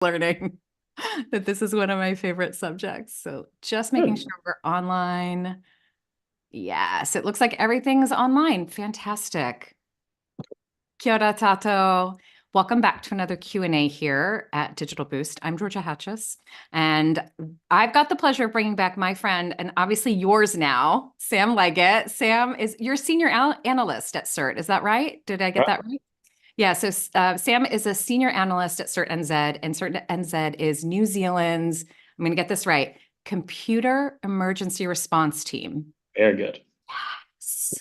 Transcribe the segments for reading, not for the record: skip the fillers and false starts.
learning that this is one of my favorite subjects. So just making sure we're online. Yes, it looks like everything's online. Fantastic. Kia ora tato. Welcome back to another Q&A here at Digital Boost. I'm Georgia Hatzis, and I've got the pleasure of bringing back my friend, and obviously yours now, Sam Leggett. Sam, you're senior analyst at CERT, is that right? Did I get that right? Yeah, so Sam is a senior analyst at CERT NZ, and CERT NZ is New Zealand's, I'm going to get this right, Computer Emergency Response Team. Very good. Yes.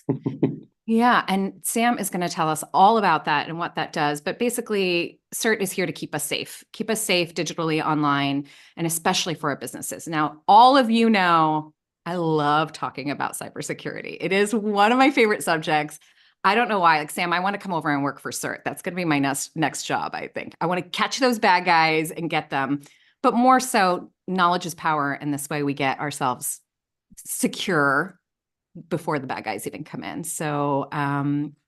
Yeah, and Sam is going to tell us all about that and what that does. But basically, CERT is here to keep us safe digitally, online, and especially for our businesses. Now, all of you know, I love talking about cybersecurity. It is one of my favorite subjects. I don't know why. Like, Sam, I want to come over and work for CERT. That's going to be my next job, I think. I want to catch those bad guys and get them. But more so, knowledge is power. And this way we get ourselves secure before the bad guys even come in. So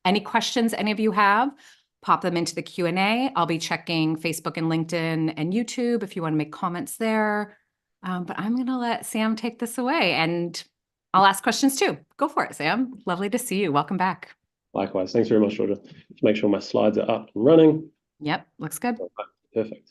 any questions any of you have, pop them into the Q&A. I'll be checking Facebook and LinkedIn and YouTube if you want to make comments there. But I'm going to let Sam take this away, and I'll ask questions too. Go for it, Sam. Lovely to see you. Welcome back. Likewise. Thanks very much, Georgia. Just make sure my slides are up and running. Yep, looks good. Perfect.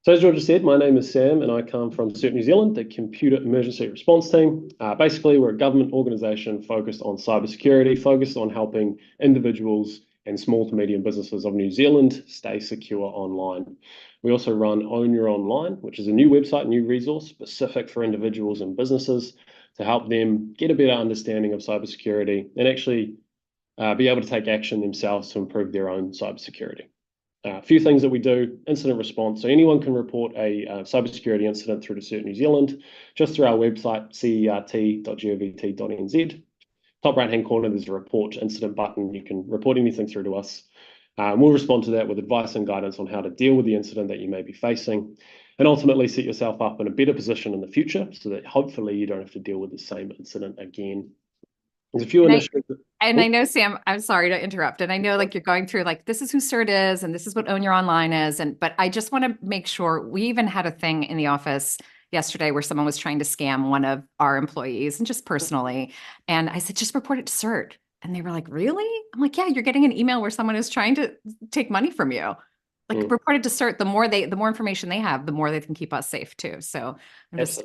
So as Georgia said, my name is Sam, and I come from CERT New Zealand, the Computer Emergency Response Team. Basically, we're a government organisation focused on cybersecurity, focused on helping individuals and small to medium businesses of New Zealand stay secure online. We also run Own Your Online, which is a new website, new resource specific for individuals and businesses to help them get a better understanding of cybersecurity and actually be able to take action themselves to improve their own cybersecurity. A few things that we do: incident response. So anyone can report a cybersecurity incident through to CERT New Zealand, just through our website, cert.govt.nz. Top right-hand corner, there's a report incident button. You can report anything through to us. We'll respond to that with advice and guidance on how to deal with the incident that you may be facing, and ultimately set yourself up in a better position in the future so that hopefully you don't have to deal with the same incident again. There's a few initiatives. And I know, Sam, I'm sorry to interrupt. And I know like you're going through like, this is who CERT is, and this is what Own Your Online is. But I just want to make sure, we even had a thing in the office yesterday where someone was trying to scam one of our employees, and just personally. And I said, just report it to CERT. And they were like, really? I'm like, yeah, you're getting an email where someone is trying to take money from you. Like, report it to CERT. The more information they have, the more they can keep us safe too. So I'm just,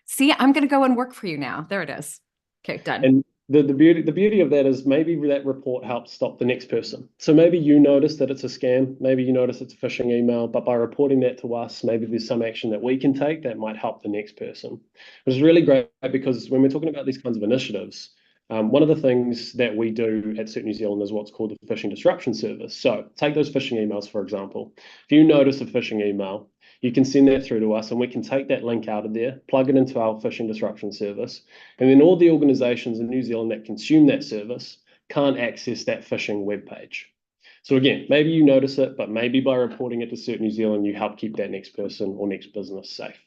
see, I'm going to go and work for you now. There it is. Okay, done. And the beauty of that is maybe that report helps stop the next person. So maybe you notice that it's a scam, maybe you notice it's a phishing email, but by reporting that to us, maybe there's some action that we can take that might help the next person. Which is really great, because when we're talking about these kinds of initiatives, one of the things that we do at CERT New Zealand is what's called the phishing disruption service. So take those phishing emails, for example. If you notice a phishing email, you can send that through to us, and we can take that link out of there, plug it into our phishing disruption service, and then all the organizations in New Zealand that consume that service can't access that phishing webpage. So again, maybe you notice it, but maybe by reporting it to CERT New Zealand, you help keep that next person or next business safe.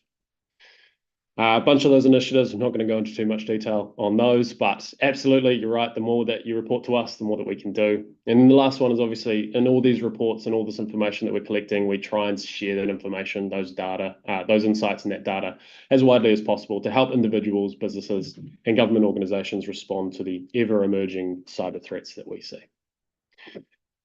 A bunch of those initiatives, I'm not going to go into too much detail on those, but absolutely, you're right. The more that you report to us, the more that we can do. And the last one is obviously, in all these reports and all this information that we're collecting, we try and share that information, those data, those insights and that data as widely as possible to help individuals, businesses, and government organizations respond to the ever-emerging cyber threats that we see.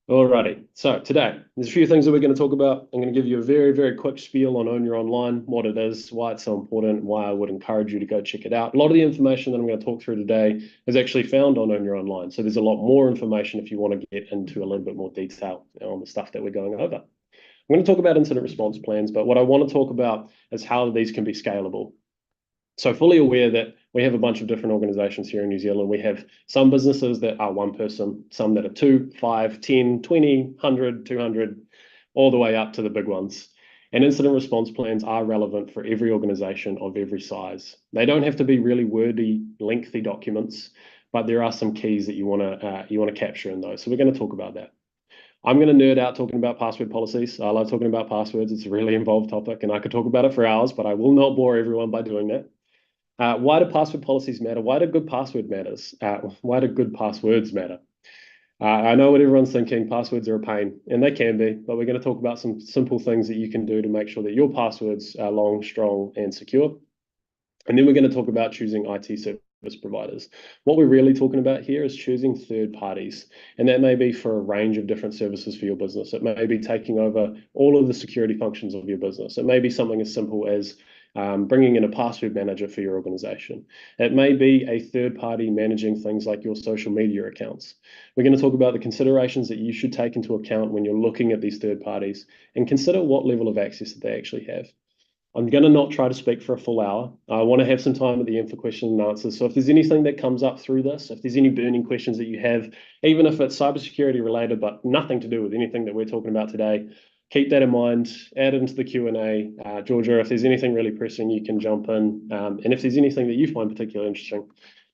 Alrighty, so today, there's a few things that we're going to talk about. I'm going to give you a very, very quick spiel on Own Your Online, what it is, why it's so important, why I would encourage you to go check it out. A lot of the information that I'm going to talk through today is actually found on Own Your Online. So there's a lot more information if you want to get into a little bit more detail on the stuff that we're going over. I'm going to talk about incident response plans, but what I want to talk about is how these can be scalable. So fully aware that we have a bunch of different organizations here in New Zealand. We have some businesses that are one person, some that are 2, 5, 10, 20, 100, 200, all the way up to the big ones. And incident response plans are relevant for every organization of every size. They don't have to be really wordy, lengthy documents, but there are some keys that you want to capture in those. So we're going to talk about that. I'm going to nerd out talking about password policies. I love talking about passwords. It's a really involved topic, and I could talk about it for hours, but I will not bore everyone by doing that. Why do password policies matter? Why do good password matters? Why do good passwords matter? I know what everyone's thinking, passwords are a pain, and they can be, but we're going to talk about some simple things that you can do to make sure that your passwords are long, strong, and secure. And then we're going to talk about choosing IT service providers. What we're really talking about here is choosing third parties, and that may be for a range of different services for your business. It may be taking over all of the security functions of your business. It may be something as simple as bringing in a password manager for your organization. It may be a third party managing things like your social media accounts. We're going to talk about the considerations that you should take into account when you're looking at these third parties and consider what level of access that they actually have. I'm going to not try to speak for a full hour. I want to have some time at the end for questions and answers. So if there's anything that comes up through this, if there's any burning questions that you have, even if it's cybersecurity related, but nothing to do with anything that we're talking about today, keep that in mind, add it into the Q&A. Georgia, if there's anything really pressing, you can jump in. And if there's anything that you find particularly interesting,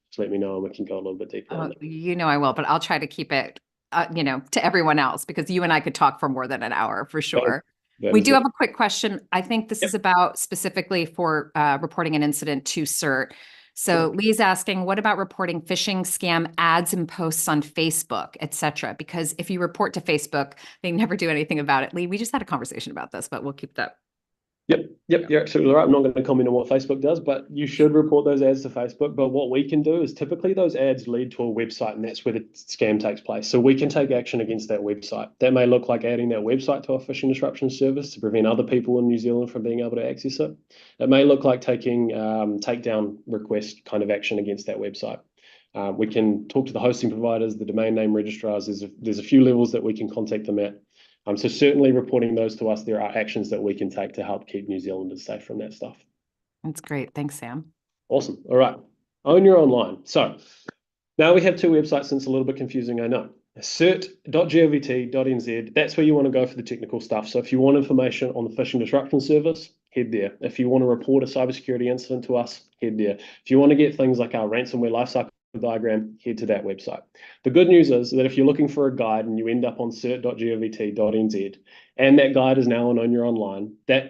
just let me know and we can go a little bit deeper on that. You know I will, but I'll try to keep it, to everyone else, because you and I could talk for more than an hour for sure. We do have a quick question. I think this is about specifically for reporting an incident to CERT. So Lee's asking, what about reporting phishing, scam, ads and posts on Facebook, etc.? Because if you report to Facebook, they never do anything about it. Lee, we just had a conversation about this, but we'll keep that. Yep, you're absolutely right. I'm not going to comment on what Facebook does, but you should report those ads to Facebook. But what we can do is typically those ads lead to a website, and that's where the scam takes place. So we can take action against that website. That may look like adding that website to our phishing disruption service to prevent other people in New Zealand from being able to access it. It may look like taking takedown request kind of action against that website. We can talk to the hosting providers, the domain name registrars. There's a few levels that we can contact them at. So certainly reporting those to us, there are actions that we can take to help keep New Zealanders safe from that stuff. That's great. Thanks, Sam. Awesome. All right. Own your online. So now we have two websites, and it's a little bit confusing, I know. CERT.govt.nz, that's where you want to go for the technical stuff. So if you want information on the phishing disruption service, head there. If you want to report a cybersecurity incident to us, head there. If you want to get things like our ransomware lifecycle diagram, head to that website. The good news is that if you're looking for a guide and you end up on cert.govt.nz and that guide is now on Own Your Online, that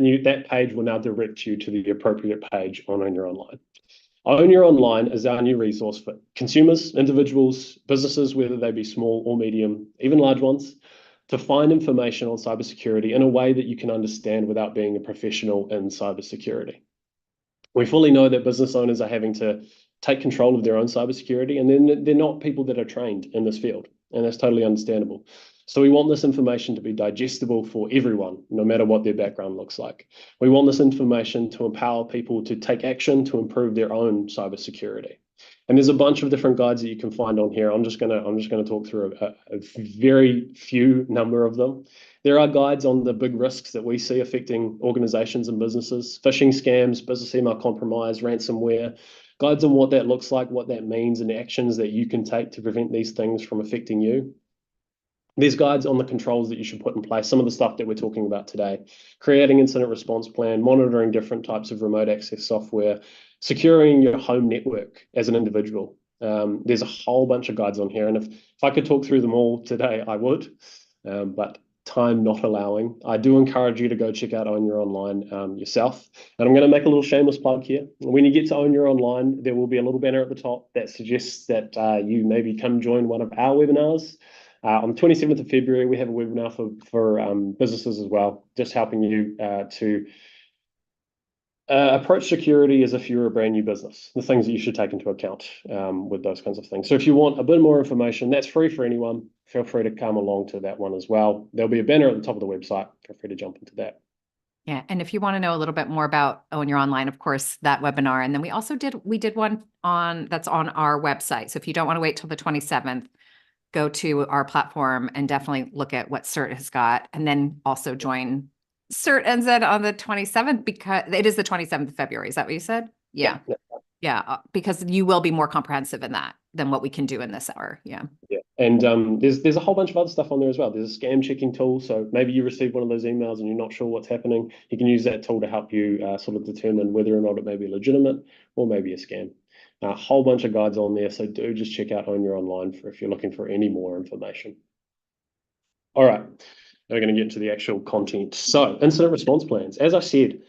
page will now direct you to the appropriate page on Own Your Online. Own Your Online is our new resource for consumers, individuals, businesses, whether they be small or medium, even large ones, to find information on cybersecurity in a way that you can understand without being a professional in cybersecurity. We fully know that business owners are having to take control of their own cybersecurity, and then they're not people that are trained in this field, and that's totally understandable. So we want this information to be digestible for everyone, no matter what their background looks like. We want this information to empower people to take action to improve their own cybersecurity. And there's a bunch of different guides that you can find on here. I'm just gonna talk through a very few number of them. There are guides on the big risks that we see affecting organizations and businesses: phishing, scams, business email compromise, ransomware. Guides on what that looks like, what that means, and actions that you can take to prevent these things from affecting you. There's guides on the controls that you should put in place, some of the stuff that we're talking about today: creating incident response plan, monitoring different types of remote access software, securing your home network as an individual. There's a whole bunch of guides on here, and if I could talk through them all today, I would, but time not allowing. I do encourage you to go check out Own Your Online yourself. And I'm going to make a little shameless plug here. When you get to Own Your Online, there will be a little banner at the top that suggests that you maybe come join one of our webinars. On the 27th of February, we have a webinar for businesses as well, just helping you to approach security as if you're a brand new business, the things that you should take into account with those kinds of things. So if you want a bit more information, that's free for anyone. Feel free to come along to that one as well. There'll be a banner at the top of the website. Feel free to jump into that. Yeah, and if you want to know a little bit more about Own Your Online, of course, that webinar. And then we did one that's on our website. So if you don't want to wait till the 27th, go to our platform and definitely look at what CERT has got, and then also join CERT NZ on the 27th, because it is the 27th of February. Is that what you said? Yeah. Because you will be more comprehensive in that than what we can do in this hour. Yeah. And there's a whole bunch of other stuff on there as well. There's a scam checking tool. So maybe you receive one of those emails and you're not sure what's happening. You can use that tool to help you sort of determine whether or not it may be legitimate or maybe a scam. A whole bunch of guides on there. So do just check out Own Your Online if you're looking for any more information. All right. Now we're going to get into the actual content. So incident response plans. As I said,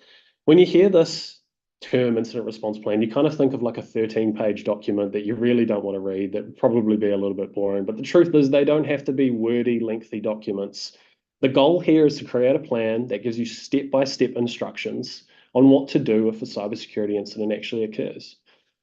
when you hear this term incident response plan, you kind of think of like a 13-page document that you really don't want to read, that would probably be a little bit boring. But the truth is they don't have to be wordy, lengthy documents. The goal here is to create a plan that gives you step-by-step instructions on what to do if a cybersecurity incident actually occurs.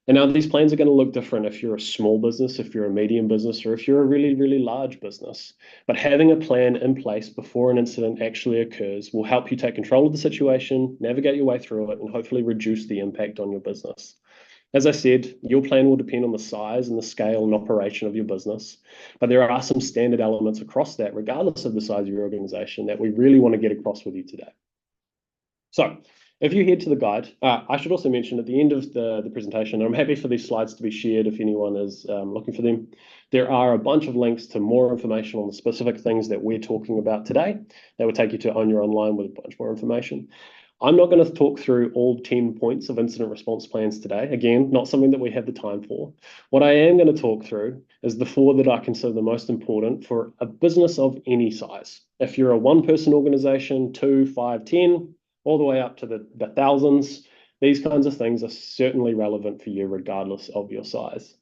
And now these plans are going to look different if you're a small business, if you're a medium business, or if you're a really, really large business. But having a plan in place before an incident actually occurs will help you take control of the situation, navigate your way through it, and hopefully reduce the impact on your business. As I said, your plan will depend on the size and the scale and operation of your business, but there are some standard elements across that, regardless of the size of your organization, that we really want to get across with you today. So if you head to the guide, I should also mention at the end of the presentation, I'm happy for these slides to be shared if anyone is looking for them. There are a bunch of links to more information on the specific things that we're talking about today that will take you to On Your Online with a bunch more information. I'm not going to talk through all 10 points of incident response plans today. Again, not something that we have the time for. What I am going to talk through is the 4 that I consider the most important for a business of any size. If you're a one-person organization, 2, 5, 10, all the way up to the thousands, these kinds of things are certainly relevant for you regardless of your size.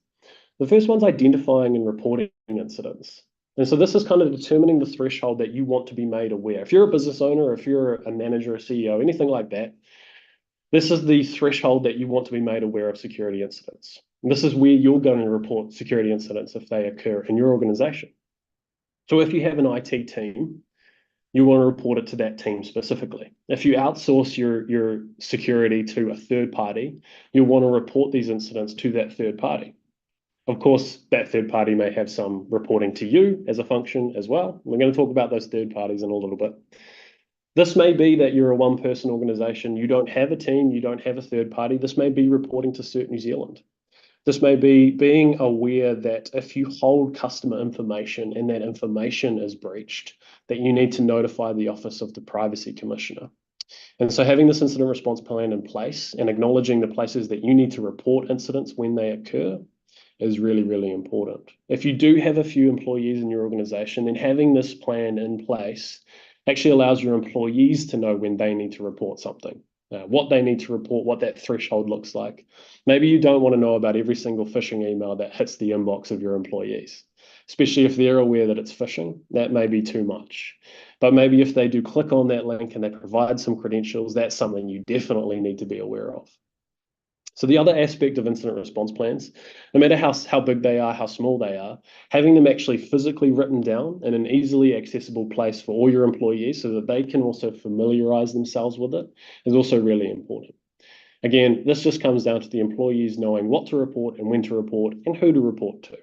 The first one's identifying and reporting incidents. And so this is kind of determining the threshold that you want to be made aware. If you're a business owner, if you're a manager, a CEO, anything like that, this is the threshold that you want to be made aware of security incidents. And this is where you're going to report security incidents if they occur in your organization. So if you have an IT team, you want to report it to that team specifically. If you outsource your security to a third party, you'll want to report these incidents to that third party. Of course, that third party may have some reporting to you as a function as well. We're going to talk about those third parties in a little bit. This may be that you're a one-person organization, you don't have a team, you don't have a third party. This may be reporting to CERT New Zealand. This may be being aware that if you hold customer information and that information is breached, that you need to notify the Office of the Privacy Commissioner. And so having this incident response plan in place and acknowledging the places that you need to report incidents when they occur is really, really important. If you do have a few employees in your organization, then having this plan in place actually allows your employees to know when they need to report something. What they need to report, what that threshold looks like. Maybe you don't want to know about every single phishing email that hits the inbox of your employees, especially if they're aware that it's phishing. That may be too much. But maybe if they do click on that link and they provide some credentials, that's something you definitely need to be aware of. So the other aspect of incident response plans, no matter how big they are, how small they are, having them actually physically written down in an easily accessible place for all your employees so that they can also familiarize themselves with it is also really important. Again, this just comes down to the employees knowing what to report and when to report and who to report to.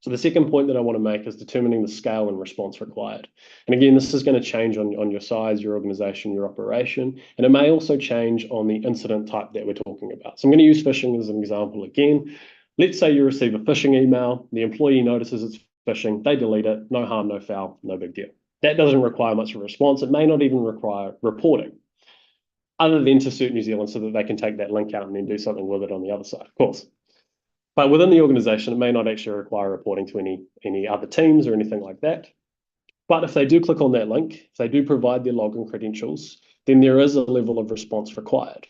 So the second point that I want to make is determining the scale and response required. And again, this is going to change on your size, your organization, your operation, and it may also change on the incident type that we're talking about. So I'm going to use phishing as an example again. Let's say you receive a phishing email, the employee notices it's phishing, they delete it, no harm, no foul, no big deal. That doesn't require much of a response. It may not even require reporting, other than to CERT New Zealand so that they can take that link out and then do something with it on the other side, of course. But within the organization, it may not actually require reporting to any other teams or anything like that. But if they do click on that link, if they do provide their login credentials, then there is a level of response required.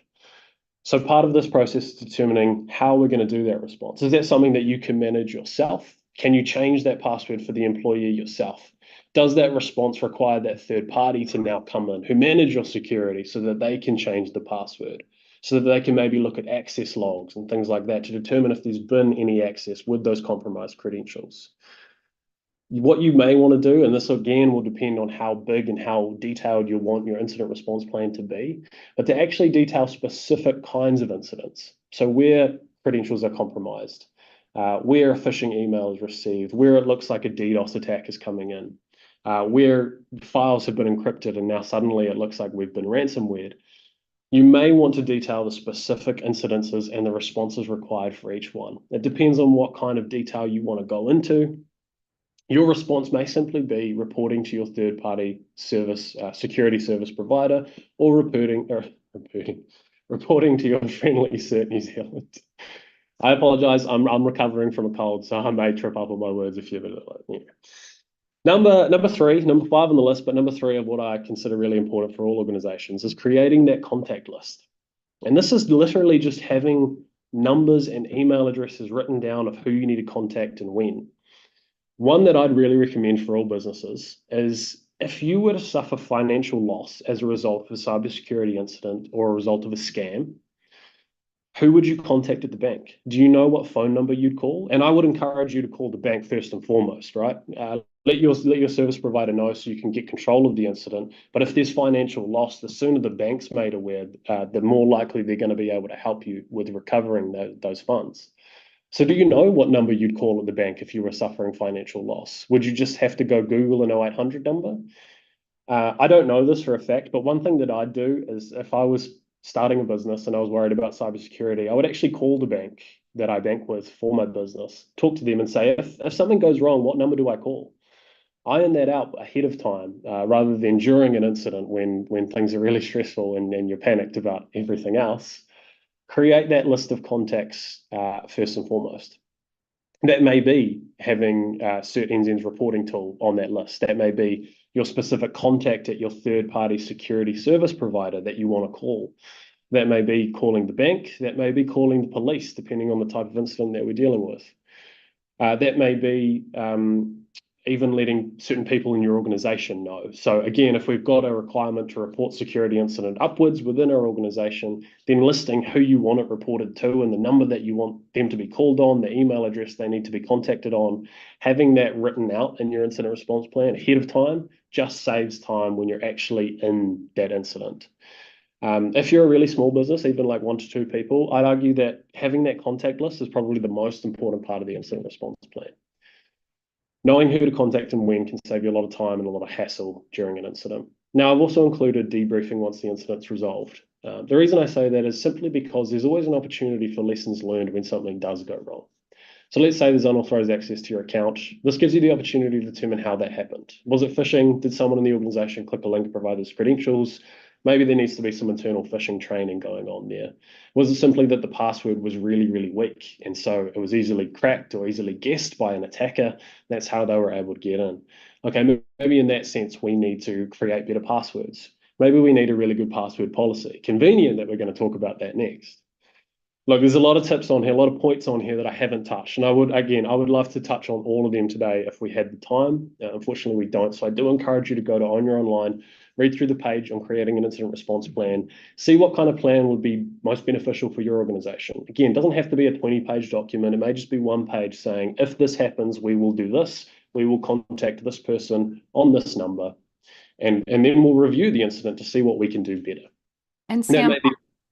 So part of this process is determining how we're going to do that response. Is that something that you can manage yourself? Can you change that password for the employee yourself? Does that response require that third party to now come in who manage your security so that they can change the password? So that they can maybe look at access logs and things like that to determine if there's been any access with those compromised credentials. What you may want to do, and this again will depend on how big and how detailed you want your incident response plan to be, but to actually detail specific kinds of incidents. So where credentials are compromised, where a phishing email is received, where it looks like a DDoS attack is coming in, where files have been encrypted and now suddenly it looks like we've been ransomwared. You may want to detail the specific incidences and the responses required for each one. It depends on what kind of detail you want to go into. Your response may simply be reporting to your third-party service, security service provider, or reporting to your friendly CERT New Zealand. I apologize. I'm recovering from a cold, so I may trip up on my words a few bit. Yeah. Number 5 on the list, but number 3 of what I consider really important for all organizations is creating that contact list. And this is literally just having numbers and email addresses written down of who you need to contact and when. One that I'd really recommend for all businesses is if you were to suffer financial loss as a result of a cybersecurity incident or a result of a scam, who would you contact at the bank? Do you know what phone number you'd call? And I would encourage you to call the bank first and foremost, right? Let your service provider know so you can get control of the incident. But if there's financial loss, the sooner the bank's made aware, the more likely they're going to be able to help you with recovering those funds. So do you know what number you'd call at the bank if you were suffering financial loss? Would you just have to go Google an 0800 number? I don't know this for a fact, but one thing that I'd do is if I was starting a business and I was worried about cybersecurity, I would actually call the bank that I bank with for my business, talk to them and say, if something goes wrong, what number do I call? Iron that out ahead of time rather than during an incident when things are really stressful and you're panicked about everything else. Create that list of contacts first and foremost. That may be having CERT NZ's reporting tool on that list. That may be your specific contact at your third-party security service provider that you want to call. That may be calling the bank. That may be calling the police, depending on the type of incident that we're dealing with. That may be even letting certain people in your organization know. So again, if we've got a requirement to report security incident upwards within our organization, then listing who you want it reported to and the number that you want them to be called on, the email address they need to be contacted on, having that written out in your incident response plan ahead of time just saves time when you're actually in that incident. If you're a really small business, even like 1 to 2 people, I'd argue that having that contact list is probably the most important part of the incident response plan. Knowing who to contact and when can save you a lot of time and a lot of hassle during an incident. Now, I've also included debriefing once the incident's resolved. The reason I say that is simply because there's always an opportunity for lessons learned when something does go wrong. So let's say there's unauthorized access to your account. This gives you the opportunity to determine how that happened. Was it phishing? Did someone in the organization click a link to provide those credentials? Maybe there needs to be some internal phishing training going on there. Was it simply that the password was really, really weak and so it was easily cracked or easily guessed by an attacker? That's how they were able to get in. Okay, maybe in that sense, we need to create better passwords. Maybe we need a really good password policy. Convenient that we're going to talk about that next. Look, there's a lot of tips on here, a lot of points on here that I haven't touched. And I would love to touch on all of them today if we had the time. Unfortunately, we don't. So I do encourage you to go to On Your Online, read through the page on creating an incident response plan, see what kind of plan would be most beneficial for your organization. Again, it doesn't have to be a 20-page document. It may just be one page saying, if this happens, we will do this. We will contact this person on this number. And then we'll review the incident to see what we can do better. And Sam,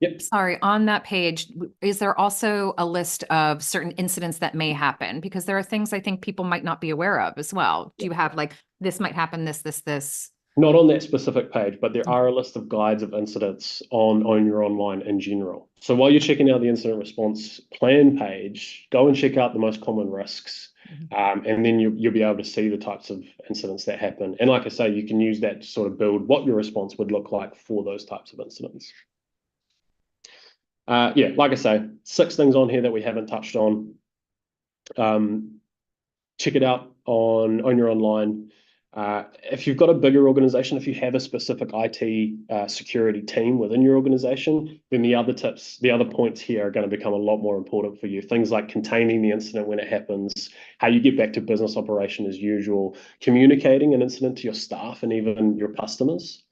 Yep. sorry, on that page, is there also a list of certain incidents that may happen? Because there are things I think people might not be aware of as well. Do you have like, this might happen, this? Not on that specific page, but there are a list of guides of incidents on Your Online in general. So while you're checking out the incident response plan page, go and check out the most common risks. And then you'll be able to see the types of incidents that happen. And like I say, you can use that to sort of build what your response would look like for those types of incidents. Yeah, like I say, 6 things on here that we haven't touched on. Check it out on Your Online. If you've got a bigger organization, if you have a specific IT security team within your organization, then the other tips, the other points here are going to become a lot more important for you. Things like containing the incident when it happens, how you get back to business operation as usual, communicating an incident to your staff and even your customers.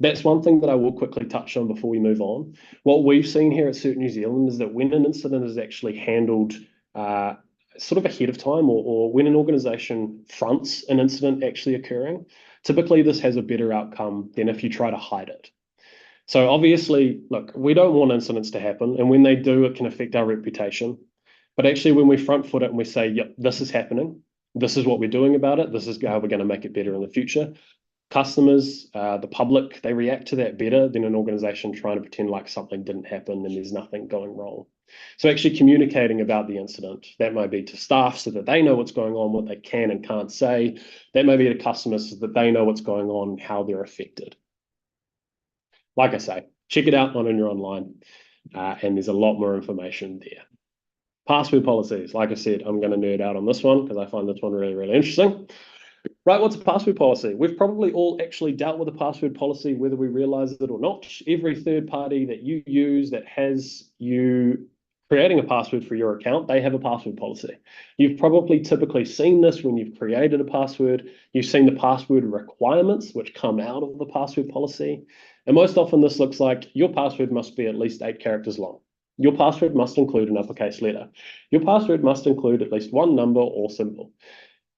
That's one thing that I will quickly touch on before we move on. What we've seen here at CERT New Zealand is that when an incident is actually handled sort of ahead of time or when an organization fronts an incident actually occurring, typically this has a better outcome than if you try to hide it. So obviously, look, we don't want incidents to happen, and when they do, it can affect our reputation. But actually, when we front foot it and we say, yep, this is happening, this is what we're doing about it, this is how we're going to make it better in the future, customers, the public, they react to that better than an organization trying to pretend like something didn't happen and there's nothing going wrong. So actually communicating about the incident, that might be to staff so that they know what's going on, what they can and can't say. That may be to customers so that they know what's going on and how they're affected. Like I say, check it out on Your Online, and there's a lot more information there. Password policies, like I said, I'm going to nerd out on this one because I find this one really, really interesting. Right, what's a password policy? We've probably all actually dealt with a password policy, whether we realize it or not. Every third party that you use that has you creating a password for your account, they have a password policy. You've probably typically seen this when you've created a password. You've seen the password requirements, which come out of the password policy. And most often this looks like your password must be at least 8 characters long. Your password must include an uppercase letter. Your password must include at least one number or symbol.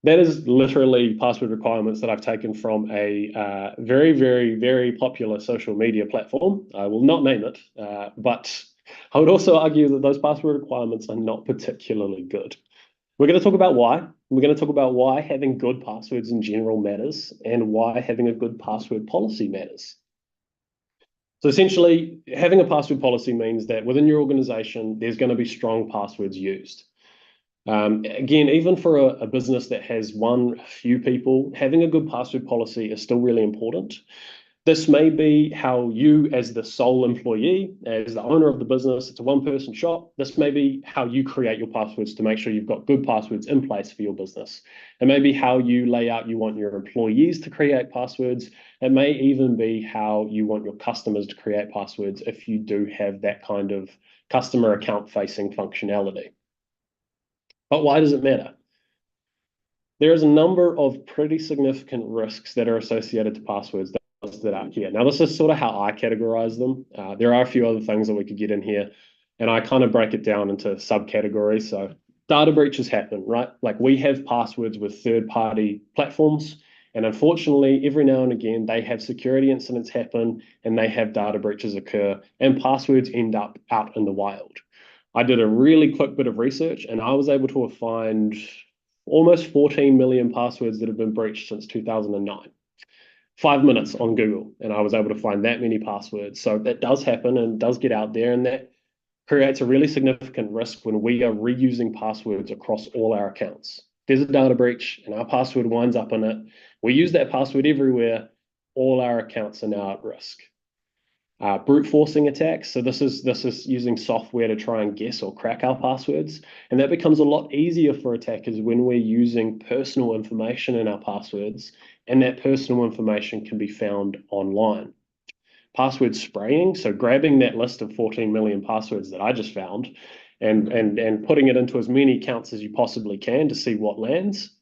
That is literally password requirements that I've taken from a very, very, very popular social media platform. I will not name it, but I would also argue that those password requirements are not particularly good. We're going to talk about why. We're going to talk about why having good passwords in general matters and why having a good password policy matters. So essentially, having a password policy means that within your organization, there's going to be strong passwords used. Again, even for a business that has a few people, having a good password policy is still really important. This may be how you, as the sole employee, as the owner of the business, it's a one-person shop. This may be how you create your passwords to make sure you've got good passwords in place for your business. It may be how you lay out you want your employees to create passwords. It may even be how you want your customers to create passwords if you do have that kind of customer account-facing functionality. But why does it matter? There is a number of pretty significant risks that are associated to passwords that are here. Now, this is sort of how I categorize them. There are a few other things that we could get in here, and I kind of break it down into subcategories. So data breaches happen, right? Like we have passwords with third-party platforms, and unfortunately, every now and again, they have security incidents happen, and they have data breaches occur, and passwords end up out in the wild. I did a really quick bit of research, and I was able to find almost 14 million passwords that have been breached since 2009. 5 minutes on Google, and I was able to find that many passwords. So that does happen and does get out there, and that creates a really significant risk when we are reusing passwords across all our accounts. There's a data breach and our password winds up in it. We use that password everywhere. All our accounts are now at risk. Brute forcing attacks. So this is using software to try and guess or crack our passwords. And that becomes a lot easier for attackers when we're using personal information in our passwords, and that personal information can be found online. Password spraying, so grabbing that list of 14 million passwords that I just found and putting it into as many accounts as you possibly can to see what lands.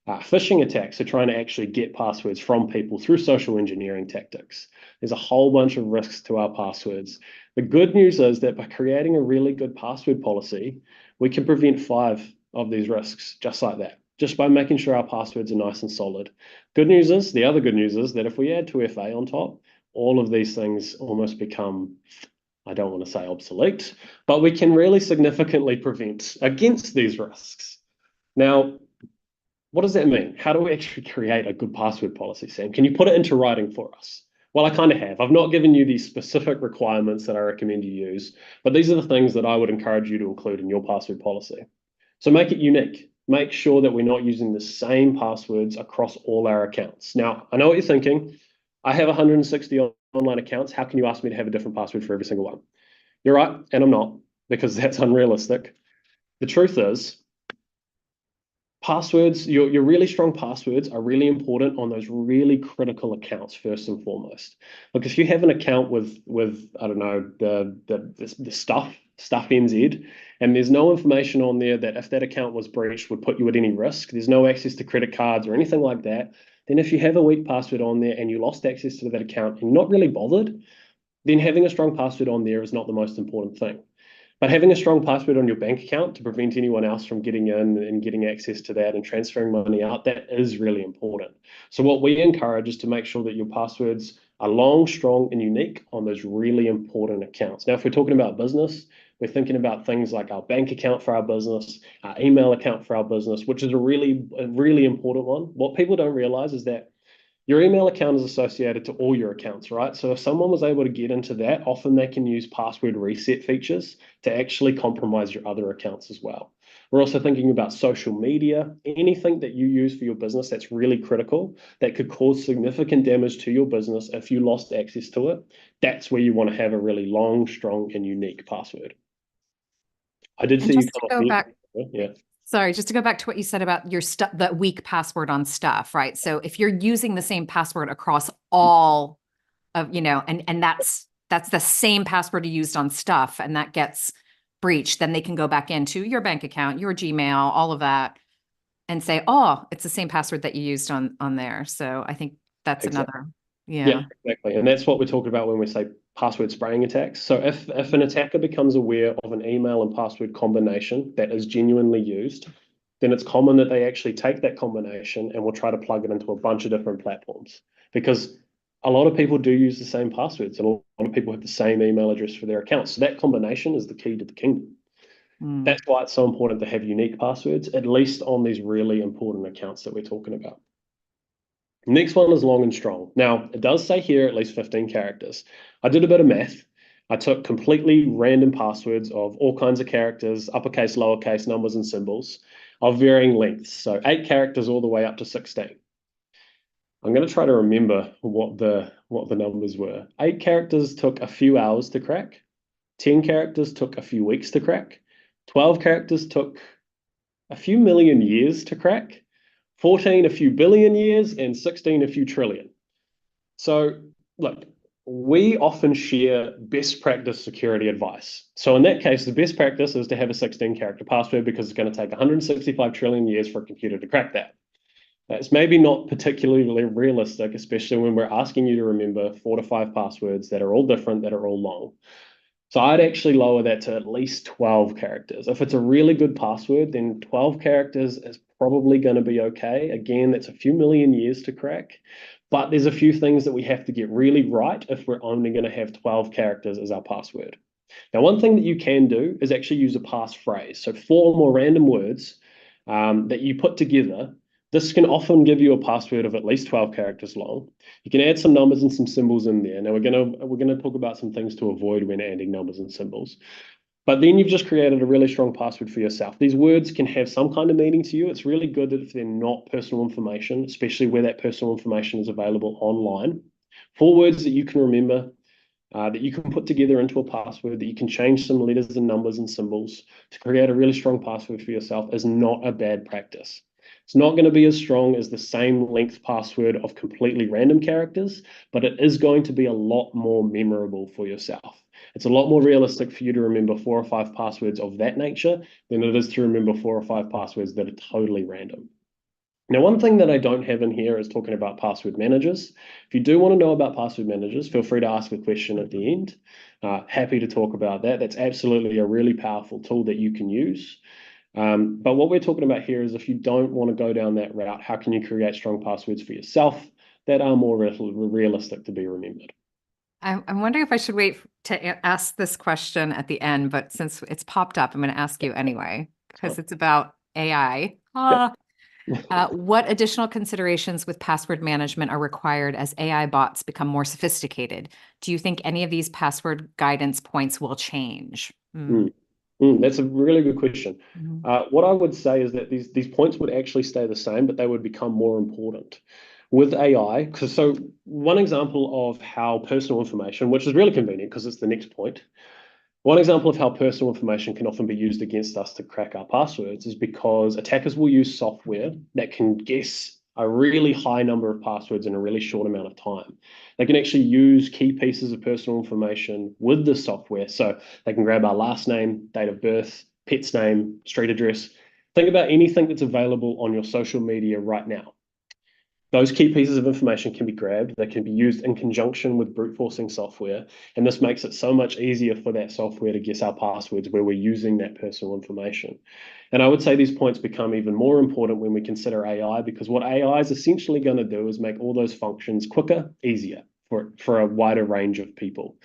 Phishing attacks are trying to actually get passwords from people through social engineering tactics. There's a whole bunch of risks to our passwords. The good news is that by creating a really good password policy, we can prevent 5 of these risks just like that, just by making sure our passwords are nice and solid. The other good news is that if we add 2FA on top, all of these things almost become, I don't want to say obsolete, but we can really significantly prevent against these risks. Now, what does that mean? How do we actually create a good password policy, Sam? Can you put it into writing for us? Well, I kind of have. I've not given you these specific requirements that I recommend you use, but these are the things that I would encourage you to include in your password policy. So make it unique. Make sure that we're not using the same passwords across all our accounts. Now, I know what you're thinking. I have 160 online accounts. How can you ask me to have a different password for every single one? You're right, and I'm not, because that's unrealistic. The truth is, passwords, your really strong passwords are really important on those really critical accounts first and foremost. Look, if you have an account with I don't know, the stuff NZ, and there's no information on there that if that account was breached would put you at any risk, there's no access to credit cards or anything like that, then if you have a weak password on there and you lost access to that account and you're not really bothered, then having a strong password on there is not the most important thing. But having a strong password on your bank account to prevent anyone else from getting in and getting access to that and transferring money out, that is really important. So what we encourage is to make sure that your passwords are long, strong, and unique on those really important accounts. Now, if we're talking about business, we're thinking about things like our bank account for our business, our email account for our business, which is a really important one. What people don't realize is that your email account is associated to all your accounts, right? So if someone was able to get into that, often they can use password reset features to actually compromise your other accounts as well. We're also thinking about social media, anything that you use for your business that's really critical, that could cause significant damage to your business if you lost access to it. That's where you want to have a really long, strong, and unique password. I did And see you just to come off go mute. back Yeah. Sorry, just to go back to what you said about your stuff, the weak password on stuff, right? So if you're using the same password across all of, and that's the same password you used on stuff, and that gets breached, then they can go back into your bank account, your Gmail, all of that, and say, oh, it's the same password that you used on there. So I think that's Exactly. another, Yeah, exactly. And that's what we're talking about when we say password spraying attacks. So if an attacker becomes aware of an email and password combination that is genuinely used, then it's common that they actually take that combination and will try to plug it into a bunch of different platforms. Because a lot of people do use the same passwords, and a lot of people have the same email address for their accounts. So that combination is the key to the kingdom. That's why it's so important to have unique passwords, at least on these really important accounts that we're talking about. Next one is long and strong. Now, it does say here at least 15 characters. I did a bit of math. I took completely random passwords of all kinds of characters, uppercase, lowercase, numbers, and symbols of varying lengths. So 8 characters all the way up to 16. I'm going to try to remember what the numbers were. 8 characters took a few hours to crack. 10 characters took a few weeks to crack. 12 characters took a few million years to crack. 14 a few billion years, and 16 a few trillion. So look, we often share best practice security advice. So in that case, the best practice is to have a 16-character password because it's going to take 165 trillion years for a computer to crack that. That's maybe not particularly realistic, especially when we're asking you to remember 4 to 5 passwords that are all different, that are all long. So I'd actually lower that to at least 12 characters. If it's a really good password, then 12 characters is probably going to be okay. Again, that's a few million years to crack. But there's a few things that we have to get really right if we're only going to have 12 characters as our password. Now, one thing that you can do is actually use a passphrase. So 4 or more random words that you put together. This can often give you a password of at least 12 characters long. You can add some numbers and some symbols in there. Now we're gonna talk about some things to avoid when adding numbers and symbols. But then you've just created a really strong password for yourself. These words can have some kind of meaning to you. It's really good that if they're not personal information, especially where that personal information is available online. 4 words that you can remember, that you can put together into a password, that you can change some letters and numbers and symbols to create a really strong password for yourself is not a bad practice. It's not going to be as strong as the same length password of completely random characters, but it is going to be a lot more memorable for yourself. It's a lot more realistic for you to remember 4 or 5 passwords of that nature than it is to remember 4 or 5 passwords that are totally random. Now, one thing that I don't have in here is talking about password managers. If you do want to know about password managers, feel free to ask a question at the end. Happy to talk about that. That's absolutely a really powerful tool that you can use. But what we're talking about here is if you don't want to go down that route, how can you create strong passwords for yourself that are more realistic to be remembered? I'm wondering if I should wait to ask this question at the end, but since it's popped up, I'm going to ask you anyway, because it's about AI. What additional considerations with password management are required as AI bots become more sophisticated? Do you think any of these password guidance points will change? That's a really good question. Mhm. What I would say is that these points would actually stay the same, but they would become more important with AI. So one example of how personal information, which is really convenient because it's the next point, one example of how personal information can often be used against us to crack our passwords is because attackers will use software that can guess a really high number of passwords in a really short amount of time. They can actually use key pieces of personal information with the software. So they can grab our last name, date of birth, pet's name, street address. Think about anything that's available on your social media right now. Those key pieces of information can be grabbed, they can be used in conjunction with brute forcing software, and this makes it so much easier for that software to guess our passwords where we're using that personal information. And I would say these points become even more important when we consider AI, because what AI is essentially going to do is make all those functions quicker, easier for a wider range of people.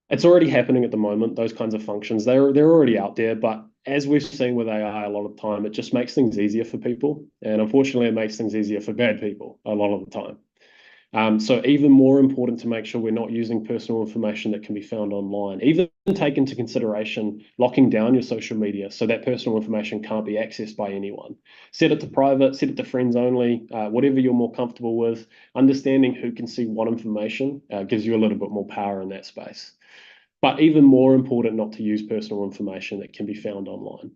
It's already happening at the moment, those kinds of functions. They're already out there, but as we've seen with AI a lot of the time, it just makes things easier for people. And unfortunately, it makes things easier for bad people a lot of the time. So even more important to make sure we're not using personal information that can be found online. Even take into consideration locking down your social media so that personal information can't be accessed by anyone. Set it to private, set it to friends only, whatever you're more comfortable with. Understanding who can see what information gives you a little bit more power in that space. But even more important, not to use personal information that can be found online.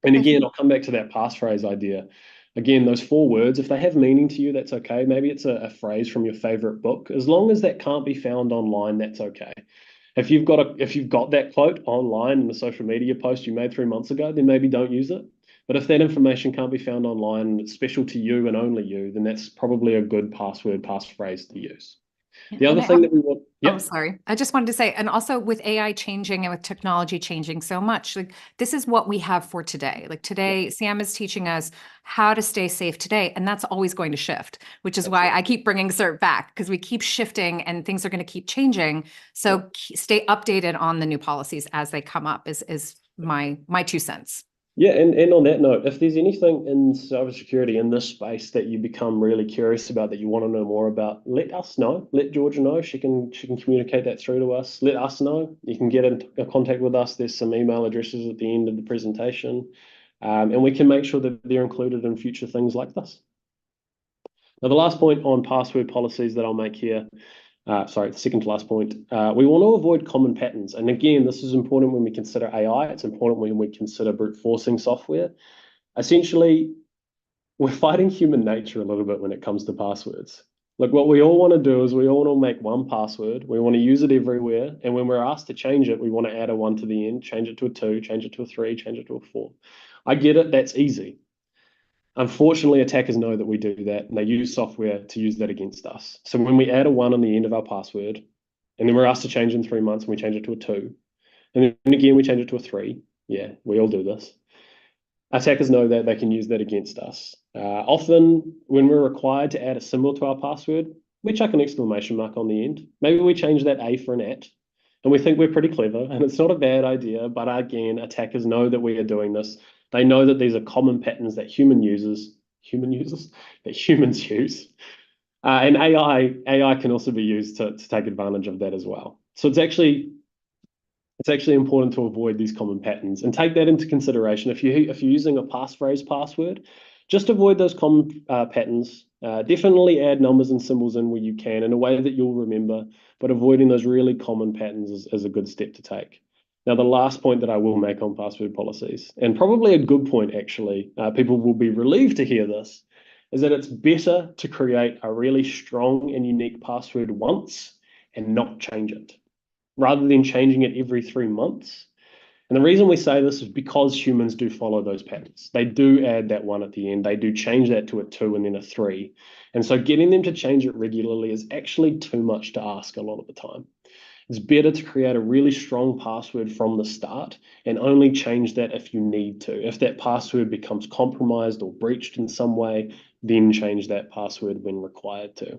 And I again, think I'll come back to that passphrase idea. Again, those 4 words, if they have meaning to you, that's okay. Maybe it's a phrase from your favorite book. As long as that can't be found online, that's okay. If you've got that quote online in the social media post you made 3 months ago, then maybe don't use it. But if that information can't be found online and it's special to you and only you, then that's probably a good passphrase to use. The and other thing that we want, oh, yep, sorry. I just wanted to say, and also with AI changing and with technology changing so much, like this is what we have for today. Like yep, today, Sam is teaching us how to stay safe today, and that's always going to shift, which is why absolutely. I keep bringing CERT back because we keep shifting and things are going to keep changing. Yep. So stay updated on the new policies as they come up is my 2 cents. Yeah, and on that note, if there's anything in cybersecurity in this space that you become really curious about, that you want to know more about, let us know. Let Georgia know. She can communicate that through to us. Let us know. You can get in contact with us. There's some email addresses at the end of the presentation, and we can make sure that they're included in future things like this. Now, the last point on password policies that I'll make here, sorry, the second to last point, we want to avoid common patterns. And again, this is important when we consider AI. It's important when we consider brute forcing software. Essentially, we're fighting human nature a little bit when it comes to passwords. Like, what we all want to do is we all want to make one password. We want to use it everywhere. And when we're asked to change it, we want to add a 1 to the end, change it to a 2, change it to a 3, change it to a 4. I get it. That's easy. Unfortunately, attackers know that we do that, and they use software to use that against us. So when we add a 1 on the end of our password, and then we're asked to change in 3 months, and we change it to a 2, and then again we change it to a 3. Yeah, we all do this. Attackers know that they can use that against us. Often, when we're required to add a symbol to our password, we chuck an exclamation mark on the end. Maybe we change that A for an at, and we think we're pretty clever, and it's not a bad idea. But again, attackers know that we are doing this. They know that these are common patterns that that humans use, and AI can also be used to take advantage of that as well. So it's actually important to avoid these common patterns and take that into consideration. If you're using a passphrase password, just avoid those common patterns. Definitely add numbers and symbols in where you can in a way that you'll remember, but avoiding those really common patterns is a good step to take. Now, the last point that I will make on password policies, and probably a good point actually, people will be relieved to hear this, is that it's better to create a really strong and unique password once and not change it, rather than changing it every 3 months. And the reason we say this is because humans do follow those patterns. They do add that 1 at the end. They do change that to a 2 and then a 3. And so getting them to change it regularly is actually too much to ask a lot of the time. It's better to create a really strong password from the start and only change that if you need to. If that password becomes compromised or breached in some way, then change that password when required to.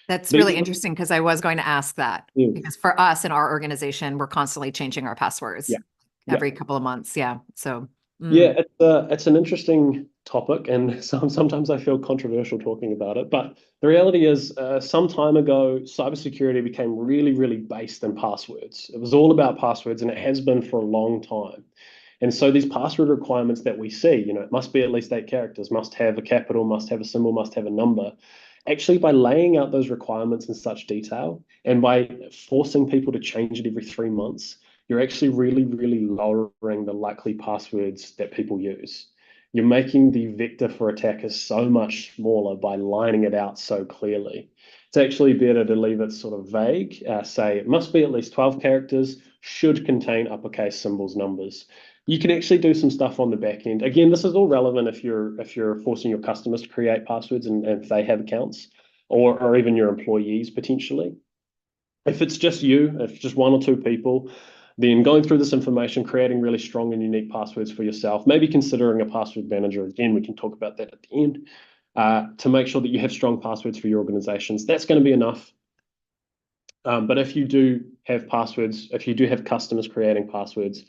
That's These really are the, interesting because I was going to ask that yeah, because for us in our organization, we're constantly changing our passwords yeah, yeah. every couple of months. Yeah. So, Yeah, it's an interesting topic, and sometimes I feel controversial talking about it. But the reality is, some time ago, cybersecurity became really, really based in passwords. It was all about passwords, and it has been for a long time. And so these password requirements that we see, it must be at least 8 characters, must have a capital, must have a symbol, must have a number. Actually, by laying out those requirements in such detail and by forcing people to change it every 3 months, you're actually really, really lowering the likely passwords that people use. You're making the vector for attackers so much smaller by lining it out so clearly. It's actually better to leave it sort of vague, say it must be at least 12 characters, should contain uppercase symbols, numbers. You can actually do some stuff on the back end. Again, this is all relevant if you're forcing your customers to create passwords and if they have accounts, or even your employees potentially. If it's just you, if it's just 1 or 2 people, then going through this information, creating really strong and unique passwords for yourself, maybe considering a password manager. Again, we can talk about that at the end, to make sure that you have strong passwords for your organizations. That's going to be enough. But if you do have passwords, if you do have customers creating passwords,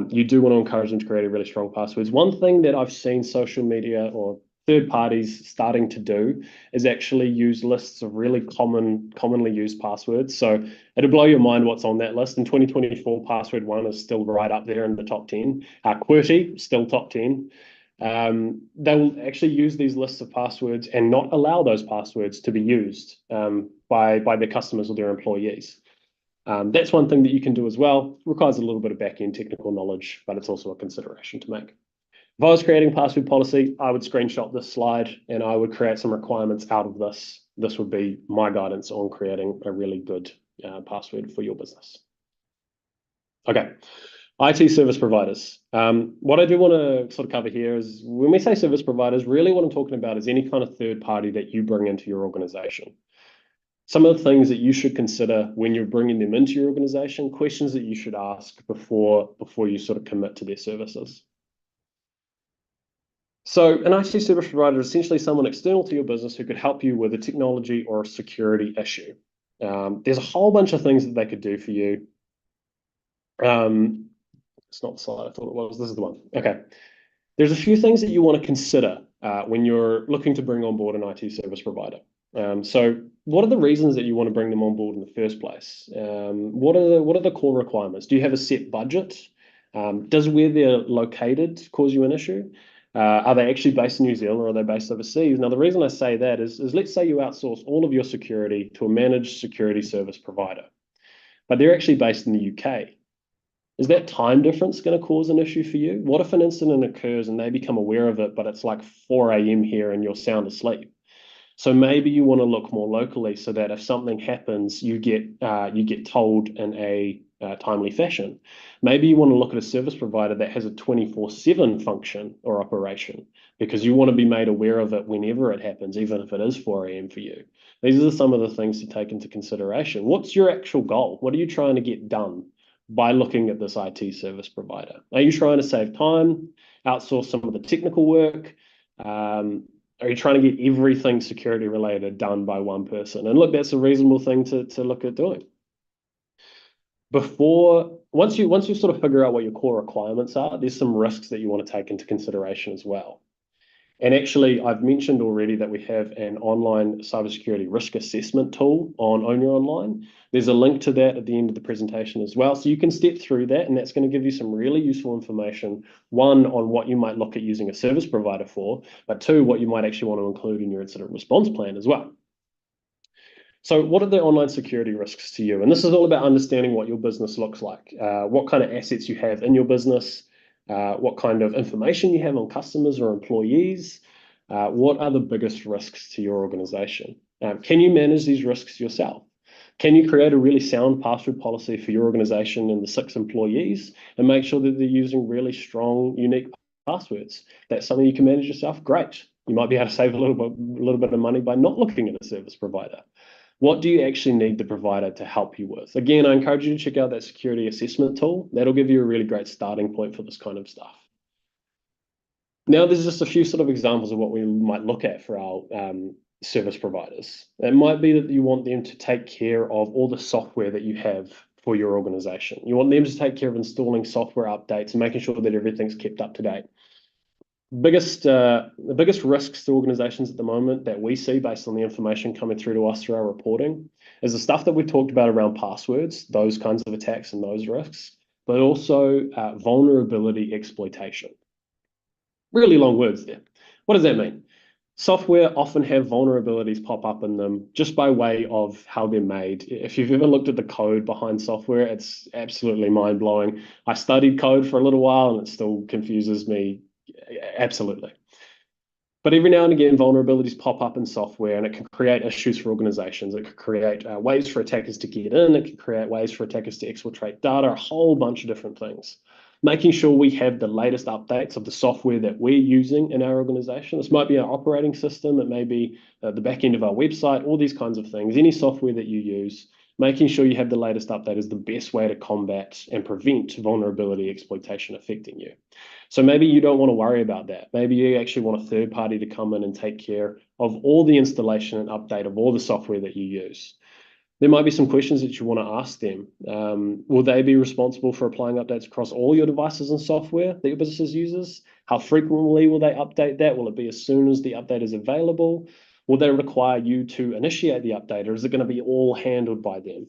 you do want to encourage them to create really strong passwords. One thing that I've seen social media or third parties starting to do is actually use lists of really commonly used passwords. So it'll blow your mind what's on that list. In 2024, password 1 is still right up there in the top 10. QWERTY, still top 10. They will actually use these lists of passwords and not allow those passwords to be used by their customers or their employees. That's one thing that you can do as well. Requires a little bit of back-end technical knowledge, but it's also a consideration to make. If I was creating password policy, I would screenshot this slide and I would create some requirements out of this. This would be my guidance on creating a really good password for your business. Okay, IT service providers. What I do want to sort of cover here is when we say service providers, really what I'm talking about is any kind of third party that you bring into your organization. Some of the things that you should consider when you're bringing them into your organization, questions that you should ask before you sort of commit to their services. So an IT service provider is essentially someone external to your business who could help you with a technology or a security issue. There's a whole bunch of things that they could do for you. It's not the slide I thought it was. This is the one. Okay. There's a few things that you want to consider when you're looking to bring on board an IT service provider. So what are the reasons that you want to bring them on board in the first place? What are the core requirements? Do you have a set budget? Does where they're located cause you an issue? Are they actually based in New Zealand or are they based overseas? Now, the reason I say that is let's say you outsource all of your security to a managed security service provider, but they're actually based in the UK. Is that time difference going to cause an issue for you? What if an incident occurs and they become aware of it, but it's like 4 a.m. here and you're sound asleep? So maybe you want to look more locally so that if something happens, you get told in a timely fashion. Maybe you want to look at a service provider that has a 24/7 function or operation because you want to be made aware of it whenever it happens, even if it is 4 a.m. for you. These are some of the things to take into consideration. What's your actual goal? What are you trying to get done by looking at this IT service provider? Are you trying to save time, outsource some of the technical work? Are you trying to get everything security related done by one person? And look, that's a reasonable thing to look at doing. Once you sort of figure out what your core requirements are, there's some risks that you want to take into consideration as well. And actually, I've mentioned already that we have an online cybersecurity risk assessment tool on Own Your Online. There's a link to that at the end of the presentation as well. So you can step through that, and that's going to give you some really useful information, one, on what you might look at using a service provider for, but two, what you might actually want to include in your incident response plan as well. So what are the online security risks to you? And this is all about understanding what your business looks like, what kind of assets you have in your business, what kind of information you have on customers or employees, what are the biggest risks to your organization? Can you manage these risks yourself? Can you create a really sound password policy for your organization and the 6 employees and make sure that they're using really strong, unique passwords? That's something you can manage yourself. Great. You might be able to save a little bit of money by not looking at a service provider. What do you actually need the provider to help you with? Again, I encourage you to check out that security assessment tool. That'll give you a really great starting point for this kind of stuff. Now, there's just a few sort of examples of what we might look at for our service providers. It might be that you want them to take care of all the software that you have for your organization. You want them to take care of installing software updates and making sure that everything's kept up to date. The biggest risks to organizations at the moment that we see based on the information coming through to us through our reporting is the stuff that we've talked about around passwords, those kinds of attacks and those risks, but also vulnerability exploitation. Really long words there. What does that mean? Software often have vulnerabilities pop up in them just by way of how they're made. If you've ever looked at the code behind software, it's absolutely mind-blowing. I studied code for a little while and it still confuses me. Absolutely. But every now and again, vulnerabilities pop up in software and it can create issues for organizations. It can create ways for attackers to get in. It can create ways for attackers to exfiltrate data, a whole bunch of different things. Making sure we have the latest updates of the software that we're using in our organization. This might be our operating system. It may be the back end of our website, all these kinds of things. Any software that you use, making sure you have the latest update is the best way to combat and prevent vulnerability exploitation affecting you. So maybe you don't want to worry about that. Maybe you actually want a third party to come in and take care of all the installation and update of all the software that you use. There might be some questions that you want to ask them. Will they be responsible for applying updates across all your devices and software that your business uses? How frequently will they update that? Will it be as soon as the update is available? Will they require you to initiate the update, or is it going to be all handled by them?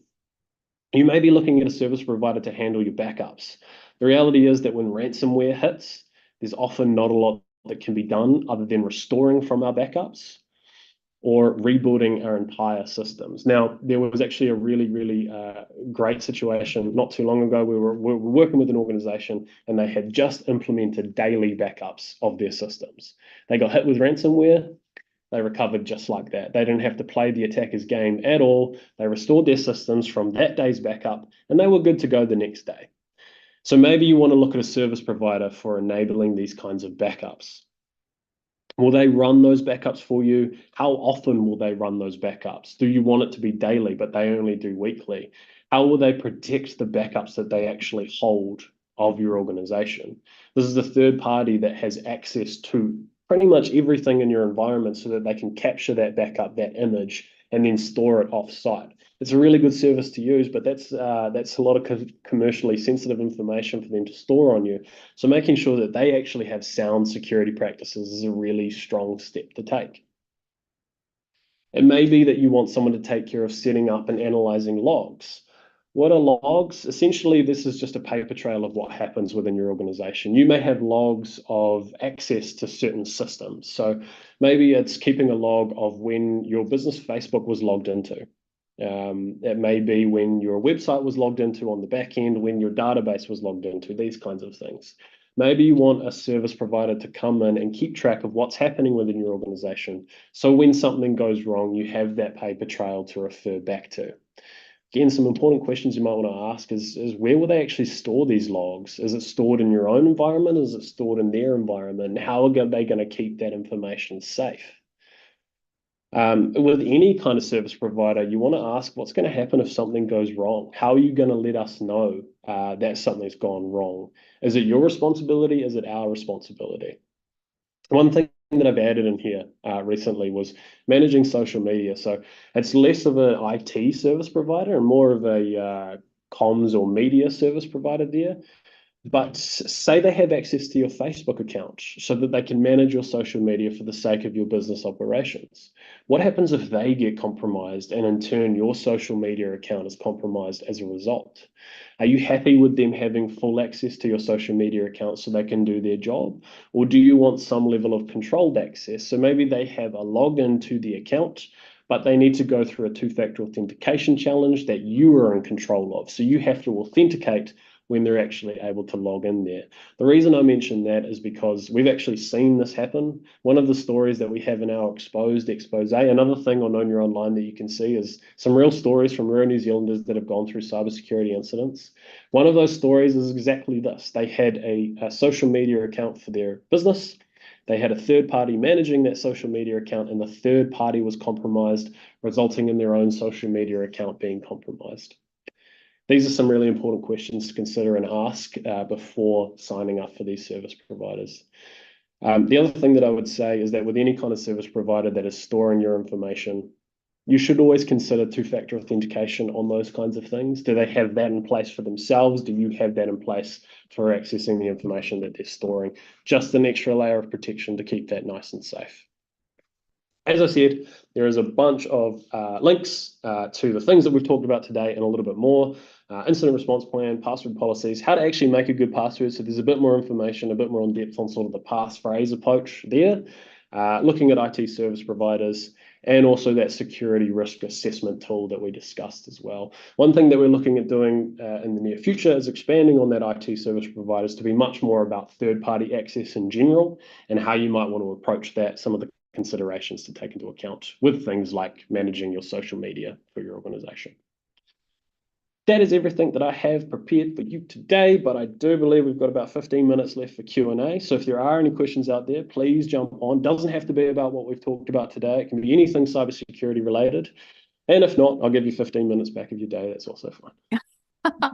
You may be looking at a service provider to handle your backups. The reality is that when ransomware hits, there's often not a lot that can be done other than restoring from our backups. or rebuilding our entire systems. Now, there was actually a really great situation not too long ago. We were working with an organization and they had just implemented daily backups of their systems. They got hit with ransomware. They recovered just like that. They didn't have to play the attacker's game at all. They restored their systems from that day's backup and they were good to go the next day. So maybe you want to look at a service provider for enabling these kinds of backups. Will they run those backups for you? How often will they run those backups? Do you want it to be daily, but they only do weekly? How will they protect the backups that they actually hold of your organization? This is a third party that has access to pretty much everything in your environment so that they can capture that backup, that image, and then store it off-site. It's a really good service to use, but that's a lot of commercially sensitive information for them to store on you. So making sure that they actually have sound security practices is a really strong step to take. It may be that you want someone to take care of setting up and analyzing logs. What are logs? Essentially, this is just a paper trail of what happens within your organization. You may have logs of access to certain systems. So maybe it's keeping a log of when your business Facebook was logged into. It may be when your website was logged into on the back end, when your database was logged into, these kinds of things. Maybe you want a service provider to come in and keep track of what's happening within your organization. So when something goes wrong, you have that paper trail to refer back to. Again, some important questions you might want to ask is where will they actually store these logs? Is it stored in your own environment? Is it stored in their environment? How are they going to keep that information safe? With any kind of service provider, you want to ask what's going to happen if something goes wrong? How are you going to let us know that something's gone wrong? Is it your responsibility? Is it our responsibility? One thing that I've added in here recently was managing social media. So it's less of an IT service provider and more of a comms or media service provider there. But say they have access to your Facebook account so that they can manage your social media for the sake of your business operations. What happens if they get compromised and in turn your social media account is compromised as a result? Are you happy with them having full access to your social media account so they can do their job? Or do you want some level of controlled access? So maybe they have a login to the account, but they need to go through a two-factor authentication challenge that you are in control of. So you have to authenticate when they're actually able to log in there. The reason I mention that is because we've actually seen this happen. One of the stories that we have in our exposed expose, another thing on Own Your Online that you can see is some real stories from real New Zealanders that have gone through cybersecurity incidents. One of those stories is exactly this. They had a social media account for their business. They had a third party managing that social media account, and the third party was compromised, resulting in their own social media account being compromised. These are some really important questions to consider and ask before signing up for these service providers. The other thing that I would say is that with any kind of service provider that is storing your information, you should always consider two-factor authentication on those kinds of things. Do they have that in place for themselves? Do you have that in place for accessing the information that they're storing? Just an extra layer of protection to keep that nice and safe. As I said, there is a bunch of links to the things that we've talked about today and a little bit more. Incident response plan, password policies, how to actually make a good password. So there's a bit more information, a bit more in depth on sort of the passphrase approach there. Looking at IT service providers, and also that security risk assessment tool that we discussed as well. One thing that we're looking at doing in the near future is expanding on that IT service providers to be much more about third-party access in general and how you might want to approach that, some of the considerations to take into account with things like managing your social media for your organization. That is everything that I have prepared for you today, but I do believe we've got about 15 minutes left for Q&A. So if there are any questions out there, please jump on. Doesn't have to be about what we've talked about today. It can be anything cybersecurity related. And if not, I'll give you 15 minutes back of your day. That's also fine.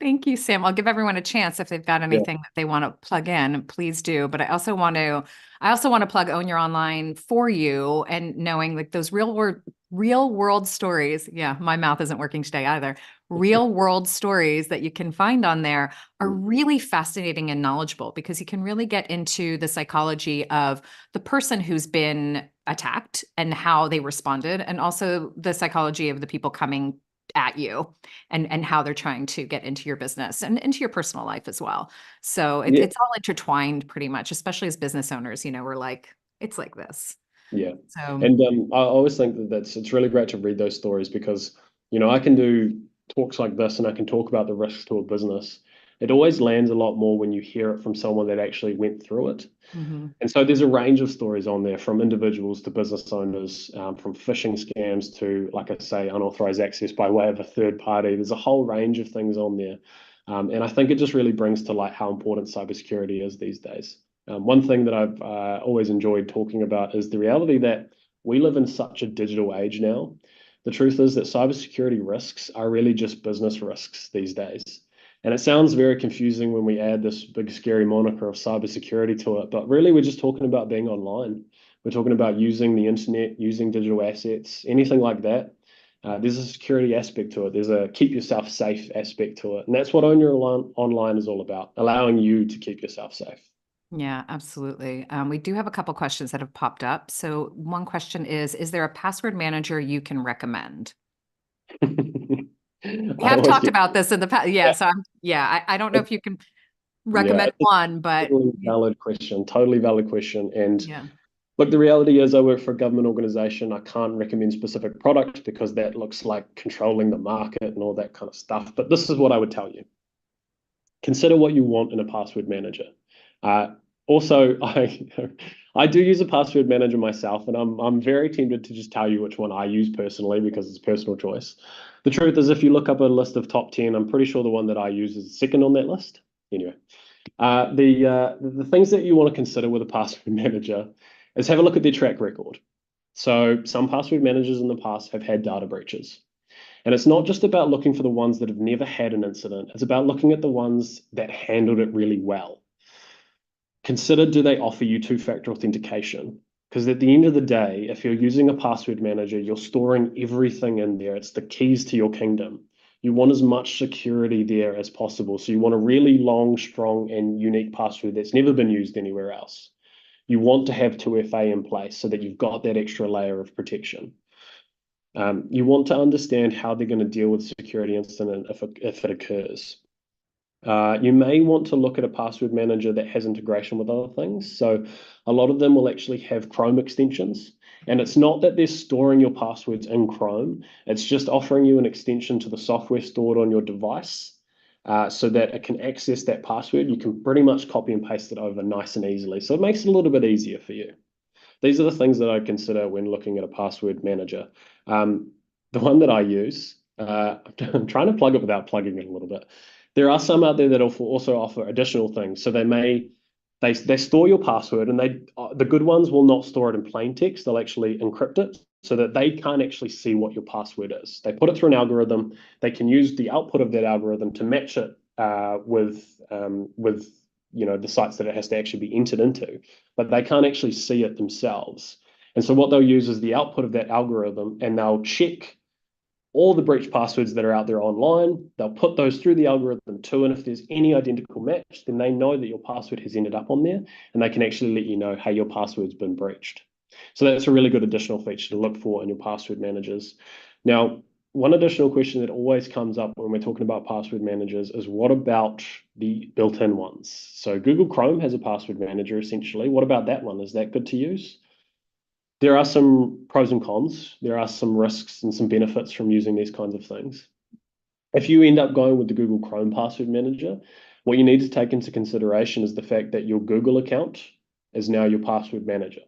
Thank you, Sam. I'll give everyone a chance if they've got anything that they want to plug in, please do. But I also want to plug Own Your Online for you, and knowing like those real world stories. Yeah, my mouth isn't working today either. Real world stories that you can find on there are really fascinating and knowledgeable, because you can really get into the psychology of the person who's been attacked and how they responded, and also the psychology of the people coming at you and how they're trying to get into your business and into your personal life as well. So it's all intertwined pretty much, especially as business owners, we're like, it's like this. Yeah. So, And I always think that it's really great to read those stories because, I can do talks like this and I can talk about the risks to a business. It always lands a lot more when you hear it from someone that actually went through it. mhm. And so there's a range of stories on there from individuals to business owners, from phishing scams to, like I say, unauthorized access by way of a third party. There's a whole range of things on there. And I think it just really brings to light how important cybersecurity is these days. One thing that I've always enjoyed talking about is the reality that we live in such a digital age now. The truth is that cybersecurity risks are really just business risks these days. And it sounds very confusing when we add this big scary moniker of cybersecurity to it, but really we're just talking about being online. We're talking about using the internet, using digital assets, anything like that. There's a security aspect to it. There's a keep yourself safe aspect to it. And that's what Own Your Online is all about, allowing you to keep yourself safe. Yeah, absolutely. We do have a couple questions that have popped up. So one question is there a password manager you can recommend? We I have always talked get, about this in the past. Yeah, yeah, so I don't know if you can yeah, recommend it's one, a but totally valid question, totally valid question. And yeah. look, the reality is I work for a government organization. I can't recommend specific products because that looks like controlling the market and all that kind of stuff. But this is what I would tell you. Consider what you want in a password manager. Also, I do use a password manager myself, and I'm very tempted to just tell you which one I use personally because it's personal choice. The truth is, if you look up a list of top 10, I'm pretty sure the one that I use is second on that list. Anyway, the things that you want to consider with a password manager is have a look at their track record. So some password managers in the past have had data breaches. And it's not just about looking for the ones that have never had an incident. It's about looking at the ones that handled it really well. Consider, do they offer you two-factor authentication? Because at the end of the day, if you're using a password manager, you're storing everything in there. It's the keys to your kingdom. You want as much security there as possible. So you want a really long, strong, and unique password that's never been used anywhere else. You want to have 2FA in place so that you've got that extra layer of protection. You want to understand how they're going to deal with security incident if it occurs. You may want to look at a password manager that has integration with other things. So a lot of them will actually have Chrome extensions. And it's not that they're storing your passwords in Chrome. It's just offering you an extension to the software stored on your device so that it can access that password. You can pretty much copy and paste it over nice and easily. So it makes it a little bit easier for you. These are the things that I consider when looking at a password manager. The one that I use, I'm trying to plug it without plugging it a little bit. There are some out there that also offer additional things. So they store your password, and the good ones will not store it in plain text. They'll actually encrypt it so that they can't actually see what your password is. They put it through an algorithm. They can use the output of that algorithm to match it with the sites that it has to actually be entered into, but they can't actually see it themselves. And so what they'll use is the output of that algorithm, and they'll check all the breach passwords that are out there online. They'll put those through the algorithm too, and if there's any identical match, then they know that your password has ended up on there, and they can actually let you know, hey, your password's been breached. So that's a really good additional feature to look for in your password managers. Now, one additional question that always comes up when we're talking about password managers is what about the built-in ones? So Google Chrome has a password manager essentially. What about that one? Is that good to use? There are some pros and cons. There are some risks and some benefits from using these kinds of things. If you end up going with the Google Chrome password manager, what you need to take into consideration is the fact that your Google account is now your password manager.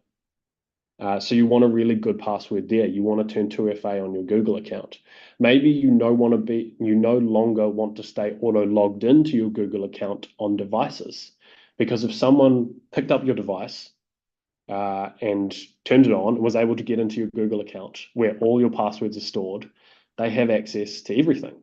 So you want a really good password there. You want to turn 2FA on your Google account. Maybe you no longer want to stay auto logged into your Google account on devices, because if someone picked up your device and turned it on and was able to get into your Google account where all your passwords are stored, they have access to everything.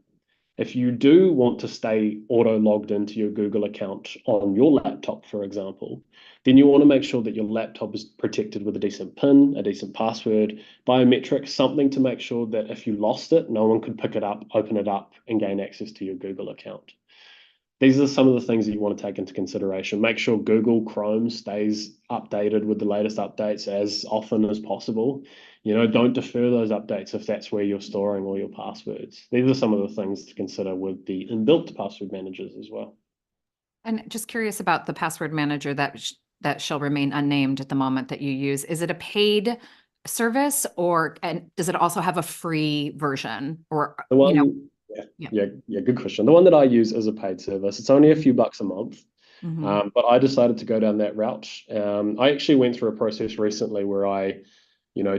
If you do want to stay auto logged into your Google account on your laptop, for example, then you want to make sure that your laptop is protected with a decent PIN, a decent password, biometrics, something to make sure that if you lost it, no one could pick it up, open it up, and gain access to your Google account. These are some of the things that you want to take into consideration. Make sure Google Chrome stays updated with the latest updates as often as possible. Don't defer those updates if that's where you're storing all your passwords. These are some of the things to consider with the inbuilt password managers as well. And just curious about the password manager that that shall remain unnamed at the moment that you use, is it a paid service, and does it also have a free version, or, The one, yeah, yeah. yeah, good question. The one that I use is a paid service. It's only a few bucks a month. Mhm. But I decided to go down that route. I actually went through a process recently where I,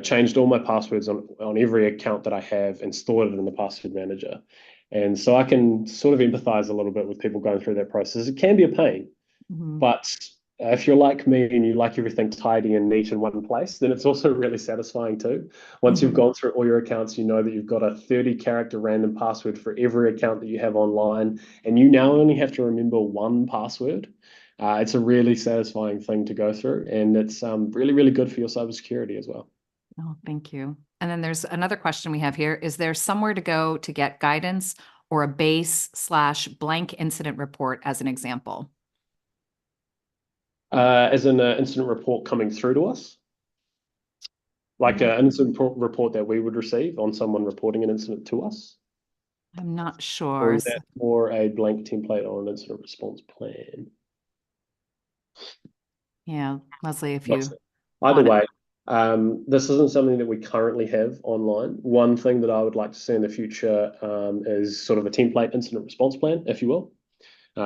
changed all my passwords on every account that I have and stored it in the password manager. And so I can sort of empathize a little bit with people going through that process. It can be a pain, Mhm. but if you're like me and you like everything tidy and neat in one place, then it's also really satisfying too. Once you've Mhm. gone through all your accounts, you know that you've got a 30-character random password for every account that you have online, and you now only have to remember one password. It's a really satisfying thing to go through, and it's really, really good for your cybersecurity as well. Oh, thank you. And then there's another question we have here. Is there somewhere to go to get guidance or a base/blank incident report as an example? As an incident report coming through to us, like Yeah, an incident report that we would receive on someone reporting an incident to us. I'm not Or sure. is that more a blank template on an incident response plan? Yeah, Leslie, if Not you sure. Either want it. way, this isn't something that we currently have online. One thing that I would like to see in the future is sort of a template incident response plan, if you will.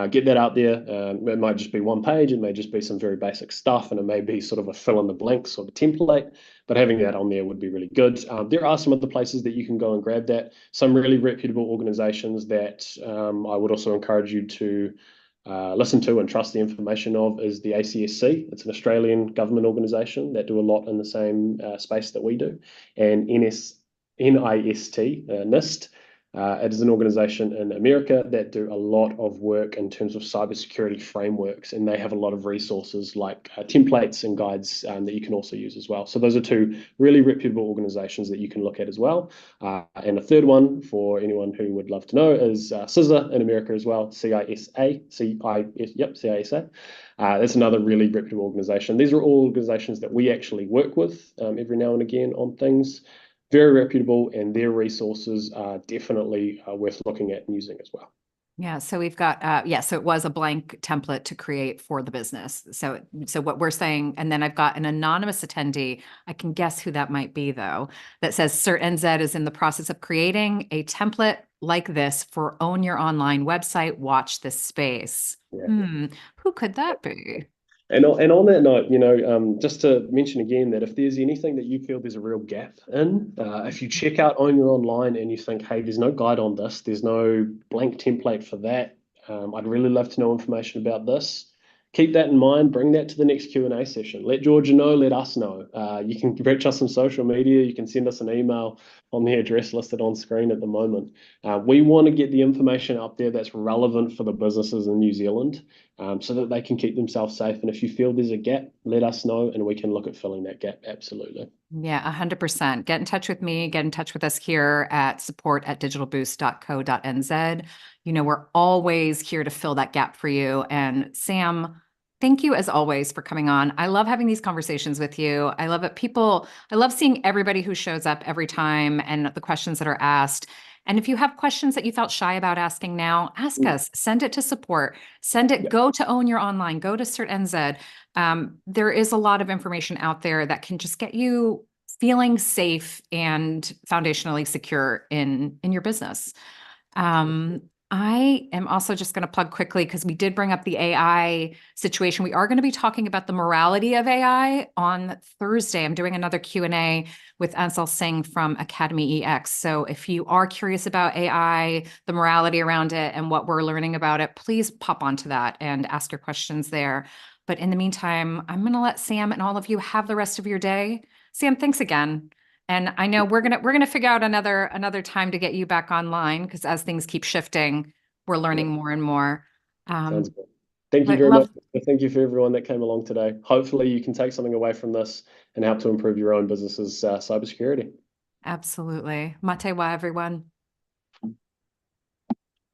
Get that out there. It might just be one page, it may just be some very basic stuff, and it may be sort of a fill in the blanks sort of template. But having that on there would be really good. There are some other places that you can go and grab that. Some really reputable organizations that I would also encourage you to listen to and trust the information of is the ACSC. It's an Australian government organisation that do a lot in the same space that we do, and NIST. It is an organization in America that do a lot of work in terms of cybersecurity frameworks, and they have a lot of resources like templates and guides that you can also use as well. So those are two really reputable organizations that you can look at as well. And a third one for anyone who would love to know is CISA in America as well, CISA. That's another really reputable organization. These are all organizations that we actually work with every now and again on things. Very reputable, and their resources are definitely worth looking at and using as well. Yeah, so we've got so it was a blank template to create for the business. So what we're saying, and then I've got an anonymous attendee. I can guess who that might be though, that says CERT NZ is in the process of creating a template like this for own your online website. Watch this space. Yeah. Who could that be? And on that note, just to mention again that if there's anything that you feel there's a real gap in, if you check out on your online and you think, hey, there's no guide on this, there's no blank template for that, I'd really love to know information about this. Keep that in mind. Bring that to the next Q&A session. Let Georgia know. Let us know. You can reach us on social media. You can send us an email on the address listed on screen at the moment. We want to get the information out there that's relevant for the businesses in New Zealand, so that they can keep themselves safe. And if you feel there's a gap, let us know and we can look at filling that gap. Absolutely. Yeah, 100%. Get in touch with me. Get in touch with us here at support@digitalboost.co.nz. We're always here to fill that gap for you. And Sam, thank you as always for coming on. I love having these conversations with you. I love it. I love seeing everybody who shows up every time and the questions that are asked. And if you have questions that you felt shy about asking now, ask us. Send it to support. Send it, Yeah. go to Own Your Online, go to CERT NZ. There is a lot of information out there that can just get you feeling safe and foundationally secure in your business. I am also just going to plug quickly because we did bring up the AI situation. We are going to be talking about the morality of AI on Thursday. I'm doing another Q&A with Ansel Singh from Academy EX. So if you are curious about AI, the morality around it, and what we're learning about it, please pop onto that and ask your questions there. But in the meantime, I'm going to let Sam and all of you have the rest of your day. Sam, thanks again. And I know we're gonna figure out another time to get you back online because as things keep shifting, we're Yeah. learning more and more. Sounds Um, good. Thank you but very much. love, Thank you for everyone that came along today. Hopefully, you can take something away from this and help to improve your own business's cybersecurity. absolutely. Mate wa, everyone.